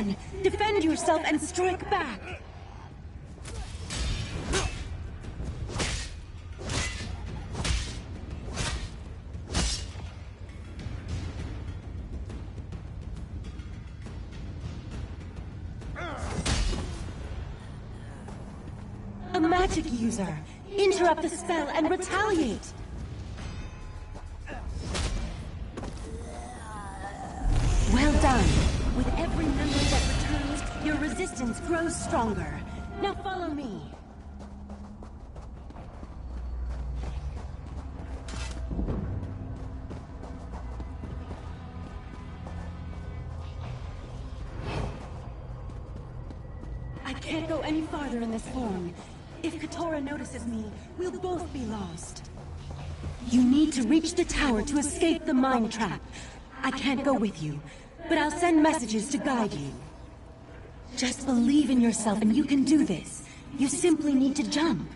one! Defend yourself and strike back! A magic user! Interrupt the spell and retaliate! Well done! With every memory that returns, your resistance grows stronger. Now follow me! I can't go any farther in this form. If Katora notices me, we'll both be lost. You need to reach the tower to escape the mine trap. I can't go with you, but I'll send messages to guide you. Just believe in yourself and you can do this. You simply need to jump.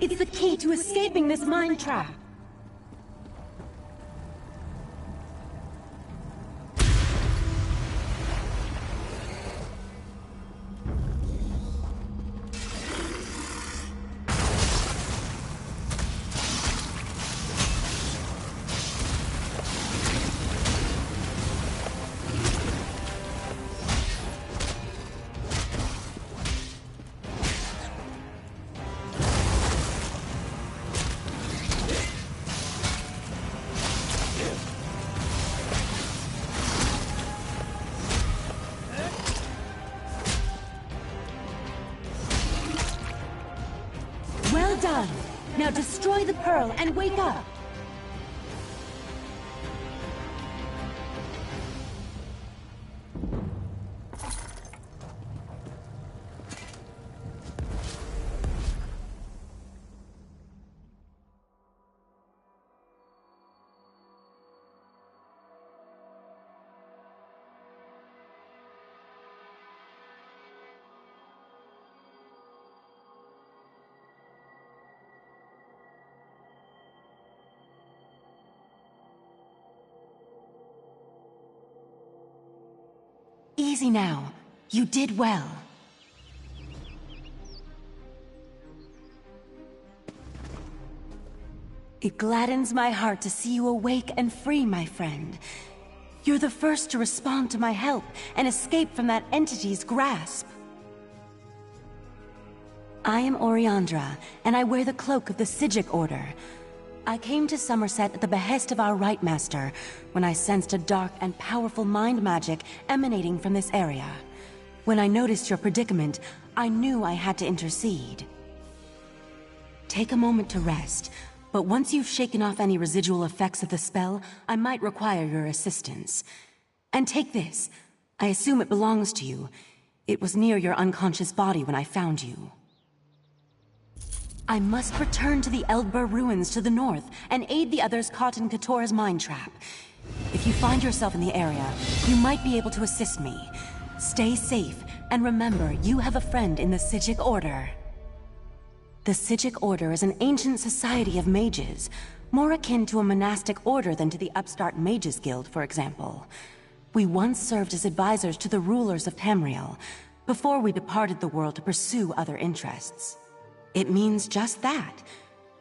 It's the key to escaping this mine trap. Well done! Now destroy the pearl and wake up! Easy now. You did well. It gladdens my heart to see you awake and free, my friend. You're the first to respond to my help and escape from that entity's grasp. I am Oriandra, and I wear the cloak of the Psijic Order. I came to Summerset at the behest of our Rite Master when I sensed a dark and powerful mind magic emanating from this area. When I noticed your predicament, I knew I had to intercede. Take a moment to rest, but once you've shaken off any residual effects of the spell, I might require your assistance. And take this. I assume it belongs to you. It was near your unconscious body when I found you. I must return to the Eldbur ruins to the north and aid the others caught in Katora's mind trap. If you find yourself in the area, you might be able to assist me. Stay safe, and remember, you have a friend in the Psijic Order. The Psijic Order is an ancient society of mages, more akin to a monastic order than to the upstart Mages Guild, for example. We once served as advisors to the rulers of Tamriel, before we departed the world to pursue other interests. It means just that.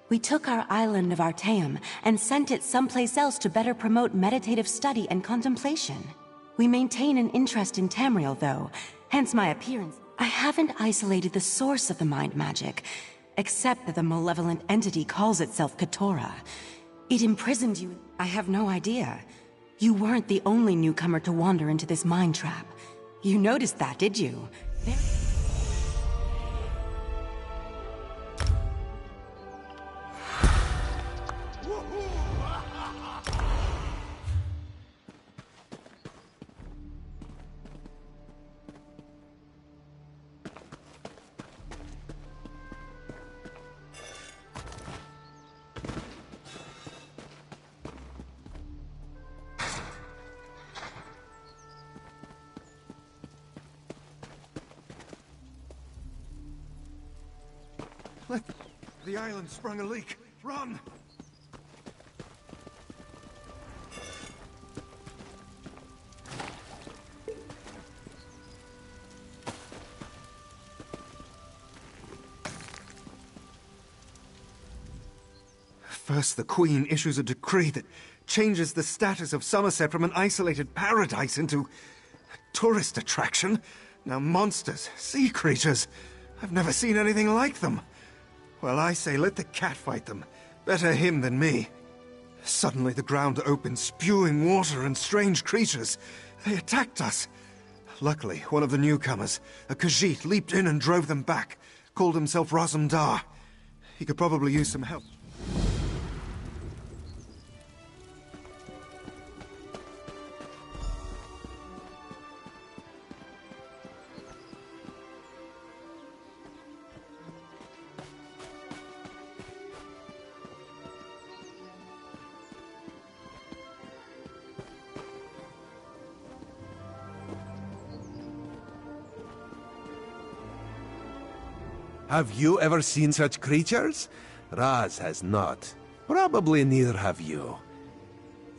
We took our island of Artaeum and sent it someplace else to better promote meditative study and contemplation. We maintain an interest in Tamriel, though, hence my appearance. I haven't isolated the source of the mind magic, except that the malevolent entity calls itself Katora. It imprisoned you. I have no idea. You weren't the only newcomer to wander into this mind trap. You noticed that, did you? The island sprung a leak. Run! First, the Queen issues a decree that changes the status of Summerset from an isolated paradise into a tourist attraction. Now monsters, sea creatures. I've never seen anything like them. Well, I say let the cat fight them. Better him than me. Suddenly the ground opened, spewing water and strange creatures. They attacked us. Luckily, one of the newcomers, a Khajiit, leaped in and drove them back. Called himself Razumdar. He could probably use some help. Have you ever seen such creatures? Raz has not. Probably neither have you.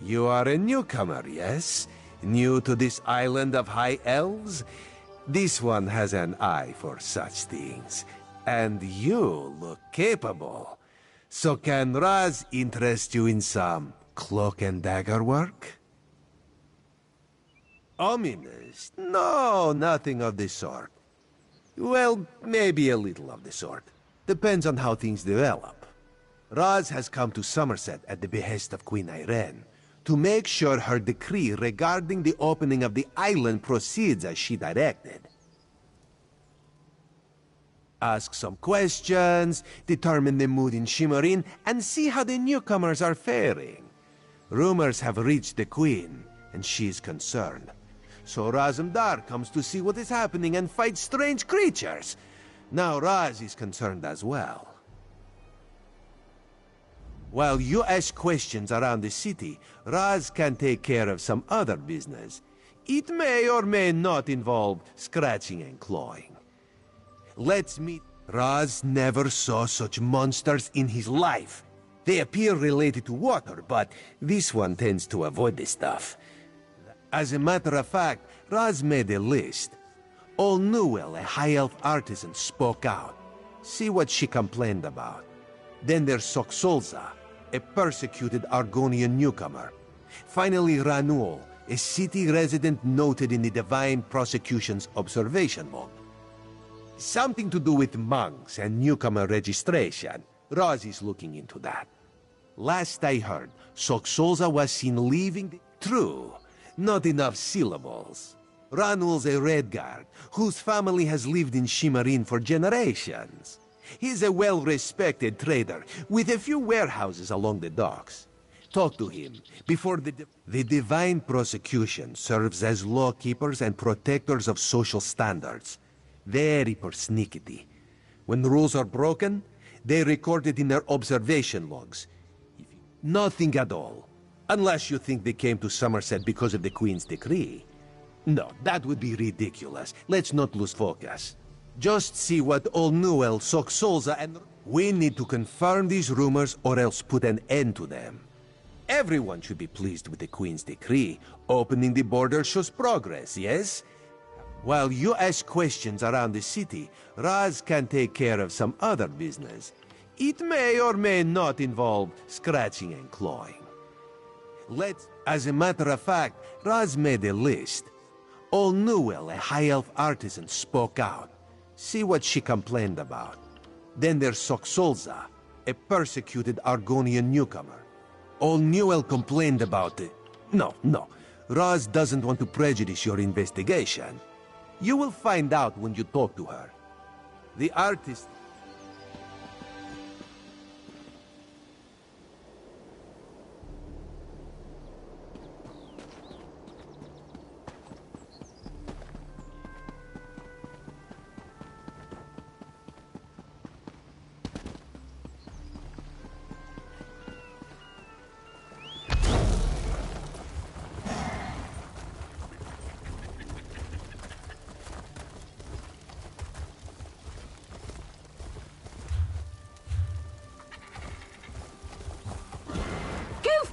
You are a newcomer, yes? New to this island of high elves? This one has an eye for such things. And you look capable. So can Raz interest you in some cloak and dagger work? Ominous? No, nothing of the sort. Well, maybe a little of the sort. Depends on how things develop. Raz has come to Summerset at the behest of Queen Irene to make sure her decree regarding the opening of the island proceeds as she directed. ask some questions, determine the mood in Shimmerin, and see how the newcomers are faring. Rumors have reached the Queen, and she is concerned. So Razumdar comes to see what is happening and fight strange creatures. Now Raz is concerned as well. While you ask questions around the city, Raz can take care of some other business. It may or may not involve scratching and clawing. Let's meet. Raz never saw such monsters in his life. They appear related to water, but this one tends to avoid this stuff. As a matter of fact, Raz made a list. All Newell, a high elf artisan, spoke out. See what she complained about. Then there's Soxolza, a persecuted Argonian newcomer. Finally, Ranuol, a city resident noted in the Divine Prosecution's observation log. Something to do with monks and newcomer registration. Raz is looking into that. Last I heard, Soxolza was seen leaving the... True, not enough syllables. Ranuol's a Redguard, whose family has lived in Shimmerin for generations. He's a well-respected trader, with a few warehouses along the docks. Talk to him before the Divine Prosecution serves as lawkeepers and protectors of social standards. Very persnickety. When rules are broken, they record it in their observation logs. Nothing at all. Unless you think they came to Summerset because of the Queen's decree. No, that would be ridiculous. Let's not lose focus. Just see what All Newell, Soxolza, and... We need to confirm these rumors or else put an end to them. Everyone should be pleased with the Queen's decree. Opening the border shows progress, yes? While you ask questions around the city, Raz can take care of some other business. It may or may not involve scratching and clawing. As a matter of fact, Raz made a list. All Newell, a high elf artisan, spoke out. See what she complained about. Then there's Soxolza, a persecuted Argonian newcomer. All Newell complained about it. No. Raz doesn't want to prejudice your investigation. You will find out when you talk to her. The artist...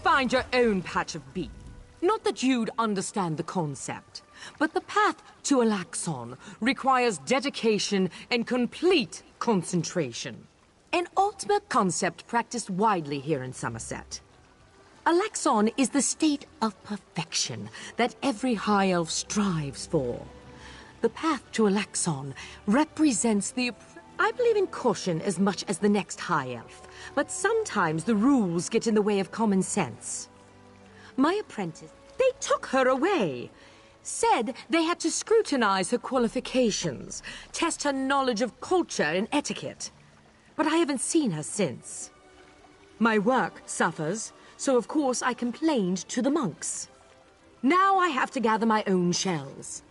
Find your own patch of beef. Not that you'd understand the concept, but the path to Alaxon requires dedication and complete concentration. An ultimate concept practiced widely here in Summerset. Alaxon is the state of perfection that every high elf strives for. The path to Alaxon represents the... I believe in caution as much as the next high elf, but sometimes the rules get in the way of common sense. My apprentice, they took her away. Said they had to scrutinize her qualifications, test her knowledge of culture and etiquette. But I haven't seen her since. My work suffers, so of course I complained to the monks. Now I have to gather my own shells.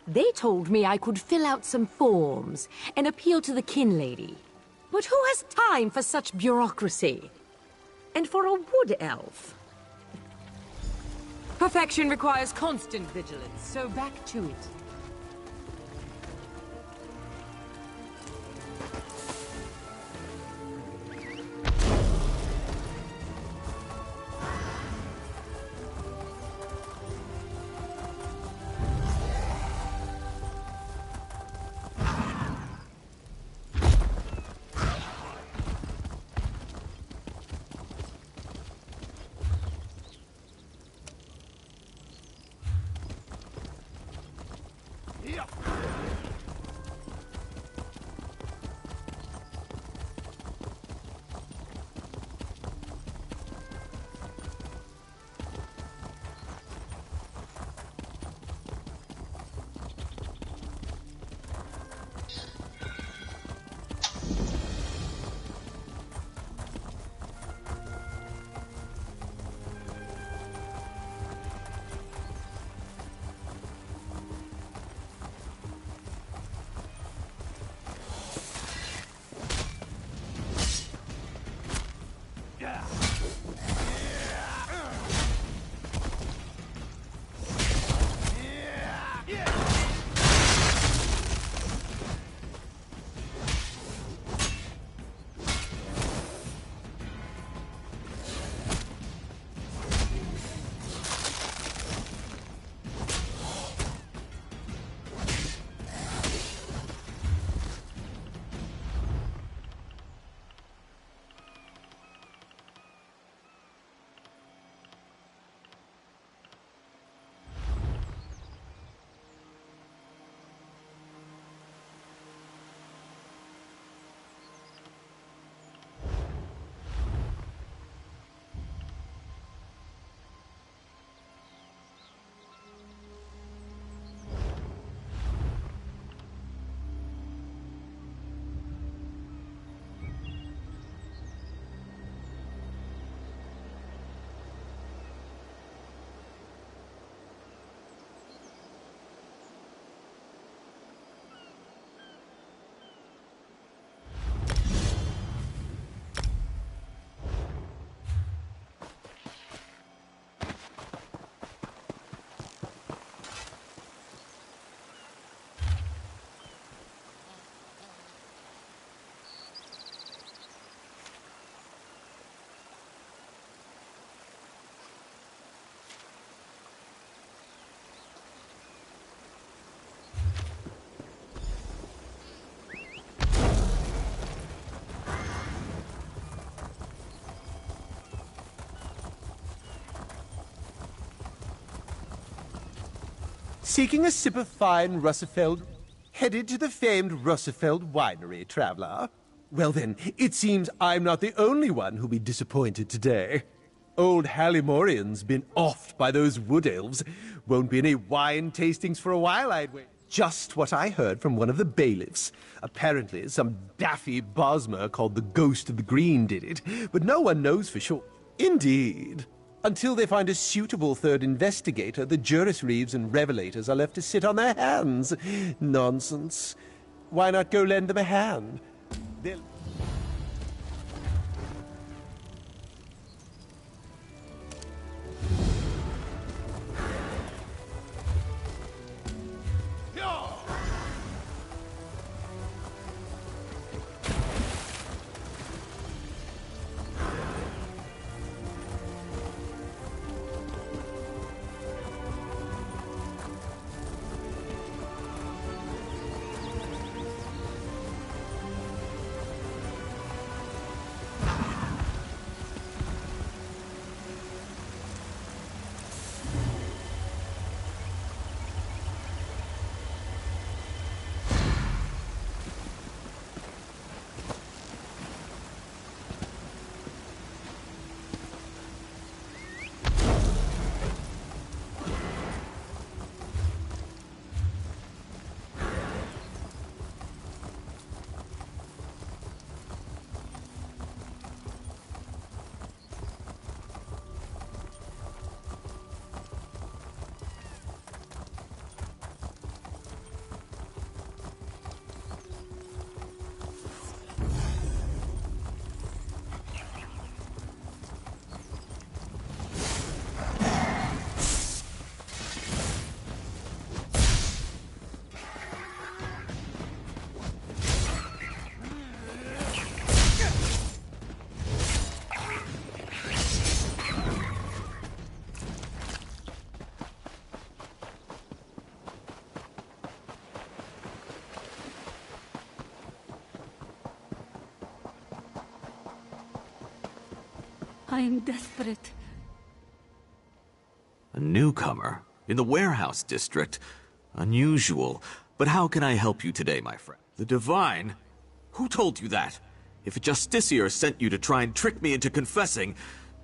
They told me I could fill out some forms and appeal to the kin lady. But who has time for such bureaucracy? And for a wood elf? Perfection requires constant vigilance, so back to it. Seeking a sip of fine Russefeld? Headed to the famed Russefeld winery, traveler? Well then, it seems I'm not the only one who'll be disappointed today. Old Hallimorian's been offed by those wood elves. Won't be any wine tastings for a while, I'd wait. Just what I heard from one of the bailiffs. Apparently, some daffy Bosmer called the Ghost of the Green did it, but no one knows for sure. Indeed. Until they find a suitable third investigator, the Juris Reeves and Revelators are left to sit on their hands. Nonsense. Why not go lend them a hand? They'll... I am desperate. A newcomer? In the warehouse district? Unusual. But how can I help you today, my friend? The Divine? Who told you that? If a Justiciar sent you to try and trick me into confessing...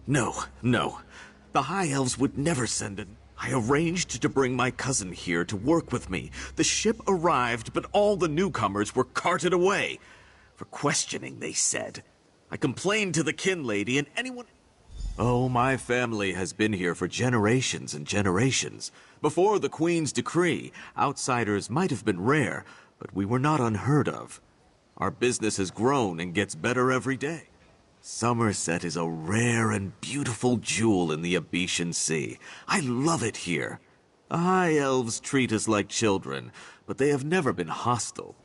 No. The High Elves would never send an... I arranged to bring my cousin here to work with me. The ship arrived, but all the newcomers were carted away. For questioning, they said. I complained to the kin lady, and anyone... Oh, my family has been here for generations and generations. Before the Queen's decree, outsiders might have been rare, but we were not unheard of. Our business has grown and gets better every day. Summerset is a rare and beautiful jewel in the Abetian Sea. I love it here. The High Elves treat us like children, but they have never been hostile.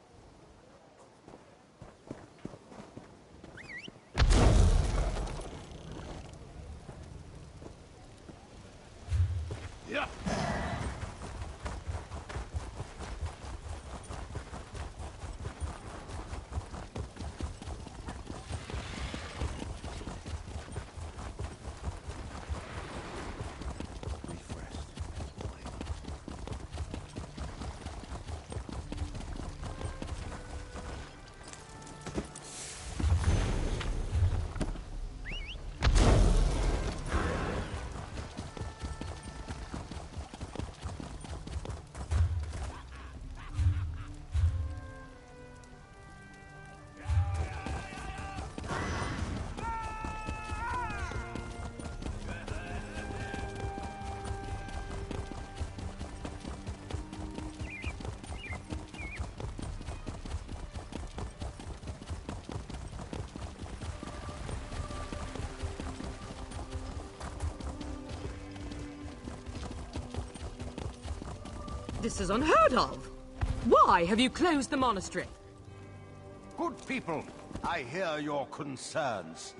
This is unheard of. Why have you closed the monastery? Good people, I hear your concerns.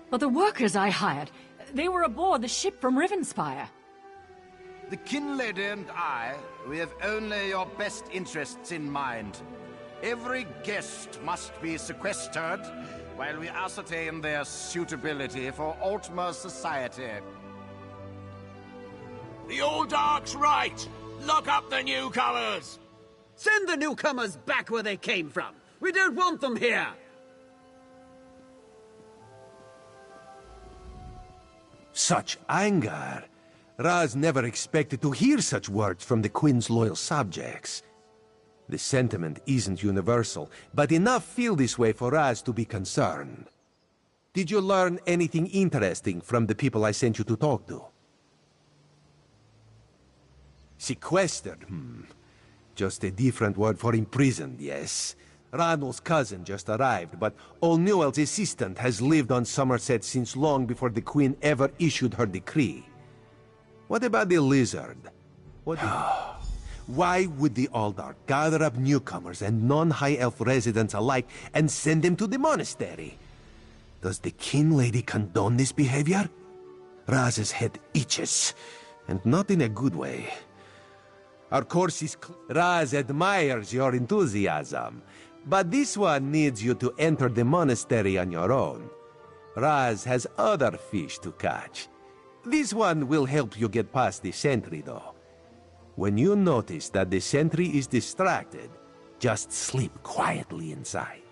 But the workers I hired, they were aboard the ship from Rivenspire. The kin lady and I, we have only your best interests in mind. Every guest must be sequestered while we ascertain their suitability for Altmer society. The old Ark's right. Lock up the newcomers! Send the newcomers back where they came from. We don't want them here. Such anger. Raz never expected to hear such words from the Queen's loyal subjects. The sentiment isn't universal, but enough feel this way for Raz to be concerned. Did you learn anything interesting from the people I sent you to talk to? Sequestered, Just a different word for imprisoned, yes. Ranul's cousin just arrived, but Old Newell's assistant has lived on Summerset since long before the Queen ever issued her decree. What about the lizard? Why would the Aldar gather up newcomers and non-High Elf residents alike and send them to the monastery? Does the King Lady condone this behavior? Raz's head itches, and not in a good way. Our course is Raz admires your enthusiasm, but this one needs you to enter the monastery on your own. Raz has other fish to catch. This one will help you get past the sentry, though. When you notice that the sentry is distracted, just sleep quietly inside.